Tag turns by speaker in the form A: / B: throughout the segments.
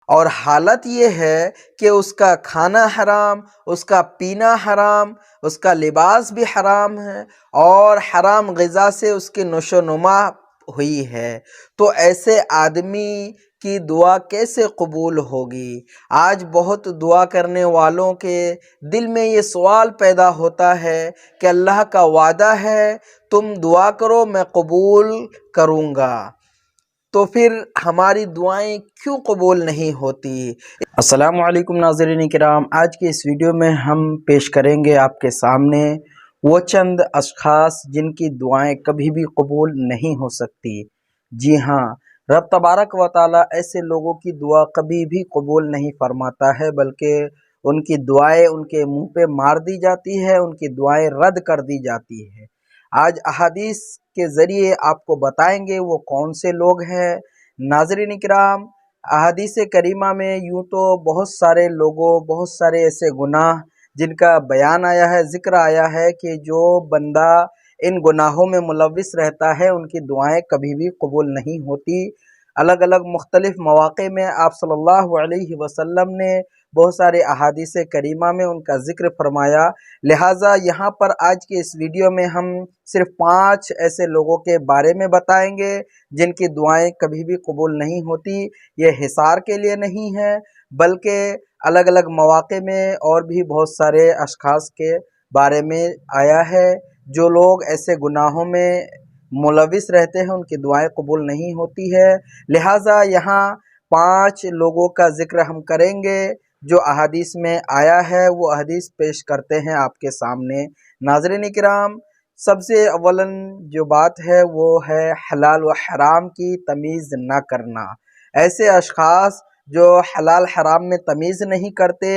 A: اور حالت یہ ہے کہ اس کا کھانا حرام، اس کا پینا حرام، اس کا لباس بھی حرام ہے، اور حرام غذا سے اس کی نشو و نما ہوئی ہے، تو ایسے آدمی کی دعا کیسے قبول ہوگی؟ آج بہت دعا کرنے والوں کے دل میں یہ سوال پیدا ہوتا ہے کہ اللہ کا وعدہ ہے تم دعا کرو میں قبول کروں گا، تو پھر ہماری دعائیں کیوں قبول نہیں ہوتی؟ السلام علیکم ناظرین کرام، آج کے اس ویڈیو میں ہم پیش کریں گے آپ کے سامنے وہ چند اشخاص جن کی دعائیں کبھی بھی قبول نہیں ہو سکتی۔ جی ہاں، رب تبارک و تعالیٰ ایسے لوگوں کی دعا کبھی بھی قبول نہیں فرماتا ہے، بلکہ ان کی دعائیں ان کے منہ پہ مار دی جاتی ہے، ان کی دعائیں رد کر دی جاتی ہے۔ آج احادیث کے ذریعے آپ کو بتائیں گے وہ کون سے لوگ ہیں۔ ناظرین کرام، احادیث کریمہ میں یوں تو بہت سارے لوگوں، بہت سارے ایسے گناہ جن کا بیان آیا ہے، ذکر آیا ہے کہ جو بندہ ان گناہوں میں ملوث رہتا ہے ان کی دعائیں کبھی بھی قبول نہیں ہوتی۔ الگ الگ مختلف مواقع میں آپ صلی اللہ علیہ وسلم نے بہت سارے احادیث کریمہ میں ان کا ذکر فرمایا، لہٰذا یہاں پر آج کے اس ویڈیو میں ہم صرف 5 ایسے لوگوں کے بارے میں بتائیں گے جن کی دعائیں کبھی بھی قبول نہیں ہوتی۔ یہ حصار کے لیے نہیں ہے، بلکہ الگ الگ مواقع میں اور بھی بہت سارے اشخاص کے بارے میں آیا ہے جو لوگ ایسے گناہوں میں ملوث رہتے ہیں ان کی دعائیں قبول نہیں ہوتی ہے، لہٰذا یہاں 5 لوگوں کا ذکر ہم کریں گے جو احادیث میں آیا ہے، وہ احادیث پیش کرتے ہیں آپ کے سامنے۔ ناظرین کرام، سب سے اولاً جو بات ہے وہ ہے حلال و حرام کی تمیز نہ کرنا۔ ایسے اشخاص جو حلال حرام میں تمیز نہیں کرتے،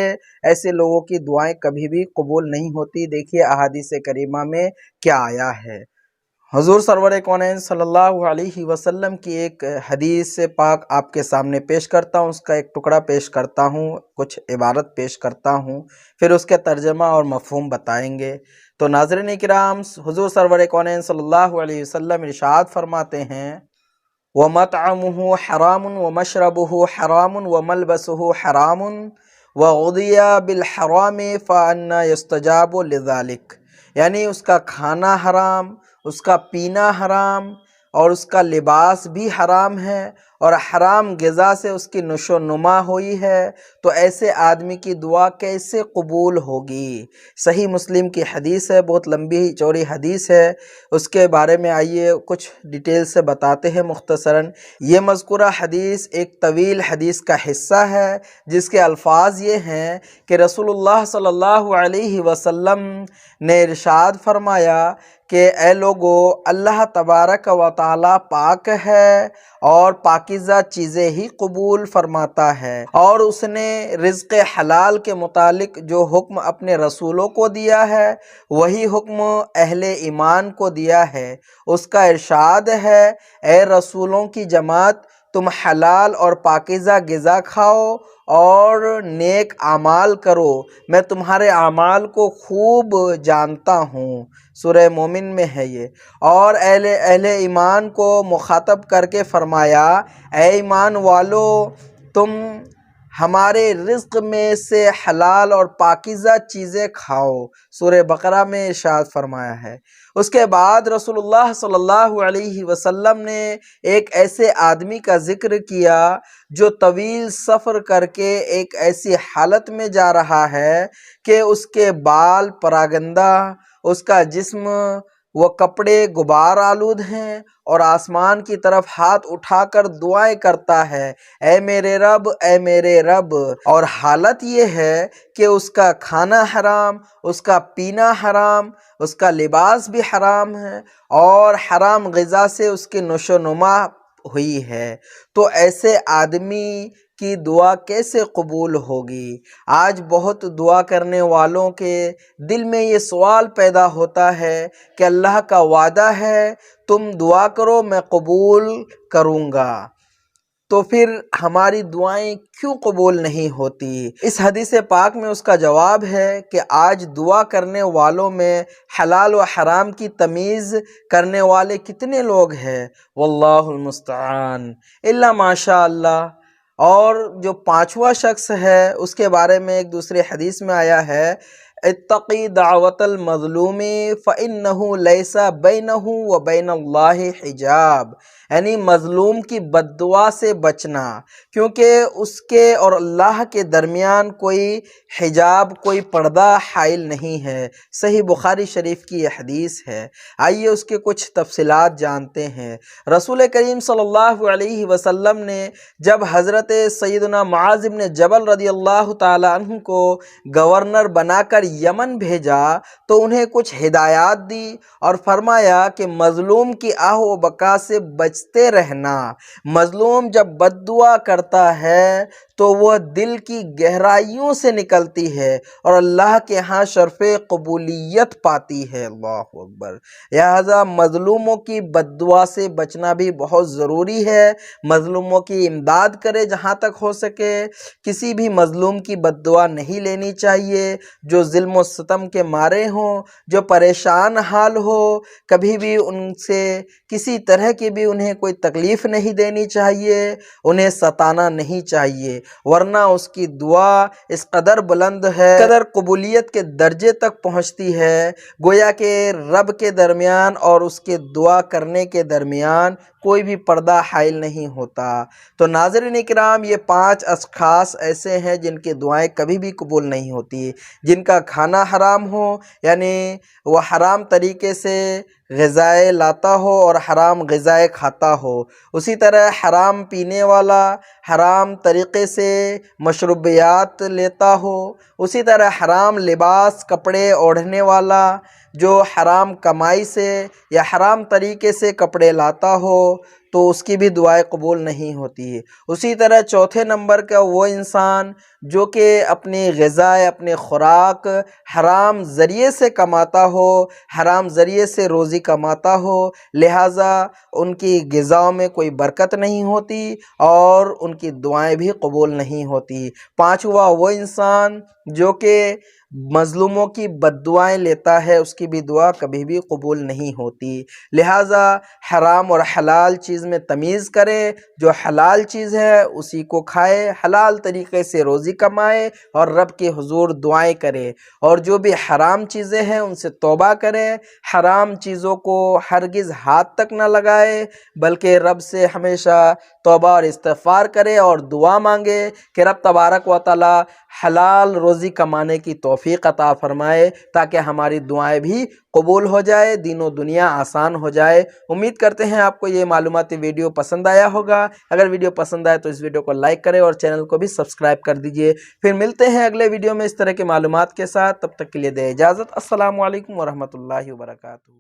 A: ایسے لوگوں کی دعائیں کبھی بھی قبول نہیں ہوتی۔ دیکھیے احادیث کریمہ میں کیا آیا ہے۔ حضور سرور کونین صلی اللہ علیہ وسلم کی ایک حدیث پاک آپ کے سامنے پیش کرتا ہوں، اس کا ایک ٹکڑا پیش کرتا ہوں، کچھ عبارت پیش کرتا ہوں، پھر اس کے ترجمہ اور مفہوم بتائیں گے۔ تو ناظرین کرام، حضور سرور کونین صلی اللہ علیہ وسلم ارشاد فرماتے ہیں وَمَطْعَمُهُ حَرَامٌ وَمَشْرَبُهُ حَرَامٌ وَمَلْبَسُهُ حَرَامٌ وَغُذِيَ بِالْحَرَامِ فَأَنَّى يُسْتَجَابُ لِذَلِكَ، یعنی اس کا کھانا حرام، اس کا پینا حرام، اور اس کا لباس بھی حرام ہے، اور حرام غذا سے اس کی نشو و نما ہوئی ہے، تو ایسے آدمی کی دعا کیسے قبول ہوگی؟ صحیح مسلم کی حدیث ہے، بہت لمبی چوڑی حدیث ہے، اس کے بارے میں آئیے کچھ ڈیٹیل سے بتاتے ہیں مختصراً۔ یہ مذکورہ حدیث ایک طویل حدیث کا حصہ ہے جس کے الفاظ یہ ہیں کہ رسول اللہ صلی اللہ علیہ وسلم نے ارشاد فرمایا کہ اے لوگو، اللہ تبارک و تعالی پاک ہے اور پاکیزہ چیزیں ہی قبول فرماتا ہے، اور اس نے رزق حلال کے متعلق جو حکم اپنے رسولوں کو دیا ہے وہی حکم اہل ایمان کو دیا ہے۔ اس کا ارشاد ہے اے رسولوں کی جماعت، تم حلال اور پاکیزہ غذا کھاؤ اور نیک اعمال کرو، میں تمہارے اعمال کو خوب جانتا ہوں۔ سورہ مومن میں ہے یہ۔ اور اہل ایمان کو مخاطب کر کے فرمایا اے ایمان والو، تم ہمارے رزق میں سے حلال اور پاکیزہ چیزیں کھاؤ، سورہ بقرہ میں ارشاد فرمایا ہے۔ اس کے بعد رسول اللہ صلی اللہ علیہ وسلم نے ایک ایسے آدمی کا ذکر کیا جو طویل سفر کر کے ایک ایسی حالت میں جا رہا ہے کہ اس کے بال پراگندہ، اس کا جسم وہ کپڑے غبار آلود ہیں، اور آسمان کی طرف ہاتھ اٹھا کر دعائیں کرتا ہے اے میرے رب، اے میرے رب، اور حالت یہ ہے کہ اس کا کھانا حرام، اس کا پینا حرام، اس کا لباس بھی حرام ہے، اور حرام غذا سے اس کی نشو و نما ہوئی ہے، تو ایسے آدمی کی دعا کیسے قبول ہوگی؟ آج بہت دعا کرنے والوں کے دل میں یہ سوال پیدا ہوتا ہے کہ اللہ کا وعدہ ہے تم دعا کرو میں قبول کروں گا، تو پھر ہماری دعائیں کیوں قبول نہیں ہوتی؟ اس حدیث پاک میں اس کا جواب ہے کہ آج دعا کرنے والوں میں حلال و حرام کی تمیز کرنے والے کتنے لوگ ہیں؟ واللہ المستعان، الا ماشاء اللہ۔ اور جو پانچواں شخص ہے اس کے بارے میں ایک دوسری حدیث میں آیا ہے، اتقی دعوت المظلوم فإنہ لیس بینہ وبین اللہ حجاب، یعنی مظلوم کی بد دعا سے بچنا، کیونکہ اس کے اور اللہ کے درمیان کوئی حجاب، کوئی پردہ حائل نہیں ہے۔ صحیح بخاری شریف کی یہ حدیث ہے۔ آئیے اس کے کچھ تفصیلات جانتے ہیں۔ رسول کریم صلی اللہ علیہ وسلم نے جب حضرت سیدنا معاذ بن جبل رضی اللہ تعالی عنہ کو گورنر بنا کر یمن بھیجا تو انہیں کچھ ہدایات دی اور فرمایا کہ مظلوم کی آہ و بکا سے بچتے رہنا۔ مظلوم جب بد دعا کرتا ہے تو وہ دل کی گہرائیوں سے نکلتی ہے اور اللہ کے ہاں شرف قبولیت پاتی ہے۔ اللہ اکبر۔ لہذا مظلوموں کی بد دعا سے بچنا بھی بہت ضروری ہے۔ مظلوموں کی امداد کرے جہاں تک ہو سکے، کسی بھی مظلوم کی بد دعا نہیں لینی چاہیے۔ جو ظلم و ستم کے مارے ہوں، جو پریشان حال ہو، کبھی بھی ان سے کسی طرح کی بھی انہیں کوئی تکلیف نہیں دینی چاہیے، انہیں ستانا نہیں چاہیے، ورنہ اس کی دعا اس قدر بلند ہے، اس قدر قبولیت کے درجے تک پہنچتی ہے، گویا کہ رب کے درمیان اور اس کے دعا کرنے کے درمیان کوئی بھی پردہ حائل نہیں ہوتا۔ تو ناظرین اکرام، یہ 5 اشخاص ایسے ہیں جن کی دعائیں کبھی بھی قبول نہیں ہوتی، جن کا کھانا حرام ہو، یعنی وہ حرام طریقے سے غذائیں لاتا ہو اور حرام غذائیں کھاتا ہو، اسی طرح حرام پینے والا، حرام طریقے سے مشروبیات لیتا ہو، اسی طرح حرام لباس کپڑے اوڑھنے والا جو حرام کمائی سے یا حرام طریقے سے کپڑے لاتا ہو تو اس کی بھی دعائیں قبول نہیں ہوتی۔ اسی طرح چوتھے نمبر کا وہ انسان جو کہ اپنی غذا، اپنے خوراک حرام ذریعے سے کماتا ہو، حرام ذریعے سے روزی کماتا ہو، لہٰذا ان کی غذاؤں میں کوئی برکت نہیں ہوتی اور ان کی دعائیں بھی قبول نہیں ہوتی۔ پانچواں وہ انسان جو کہ مظلوموں کی بد دعائیں لیتا ہے، اس کی بھی دعا کبھی بھی قبول نہیں ہوتی۔ لہٰذا حرام اور حلال چیز میں تمیز کرے، جو حلال چیز ہے اسی کو کھائے، حلال طریقے سے روزی کمائے اور رب کے حضور دعائیں کرے، اور جو بھی حرام چیزیں ہیں ان سے توبہ کرے، حرام چیزوں کو ہرگز ہاتھ تک نہ لگائے، بلکہ رب سے ہمیشہ توبہ اور استغفار کرے اور دعا مانگے کہ رب تبارک و تعالی حلال روزی کمانے کی توفیق عطا فرمائے تاکہ ہماری دعائیں بھی قبول ہو جائے، دین و دنیا آسان ہو جائے۔ امید کرتے ہیں آپ کو یہ معلوماتی ویڈیو پسند آیا ہوگا۔ اگر ویڈیو پسند آئے تو اس ویڈیو کو لائک کریں اور چینل کو بھی سبسکرائب کر دیجئے۔ پھر ملتے ہیں اگلے ویڈیو میں اس طرح کے معلومات کے ساتھ، تب تک کے لیے دیں اجازت۔ السلام علیکم ورحمۃ اللہ وبرکاتہ۔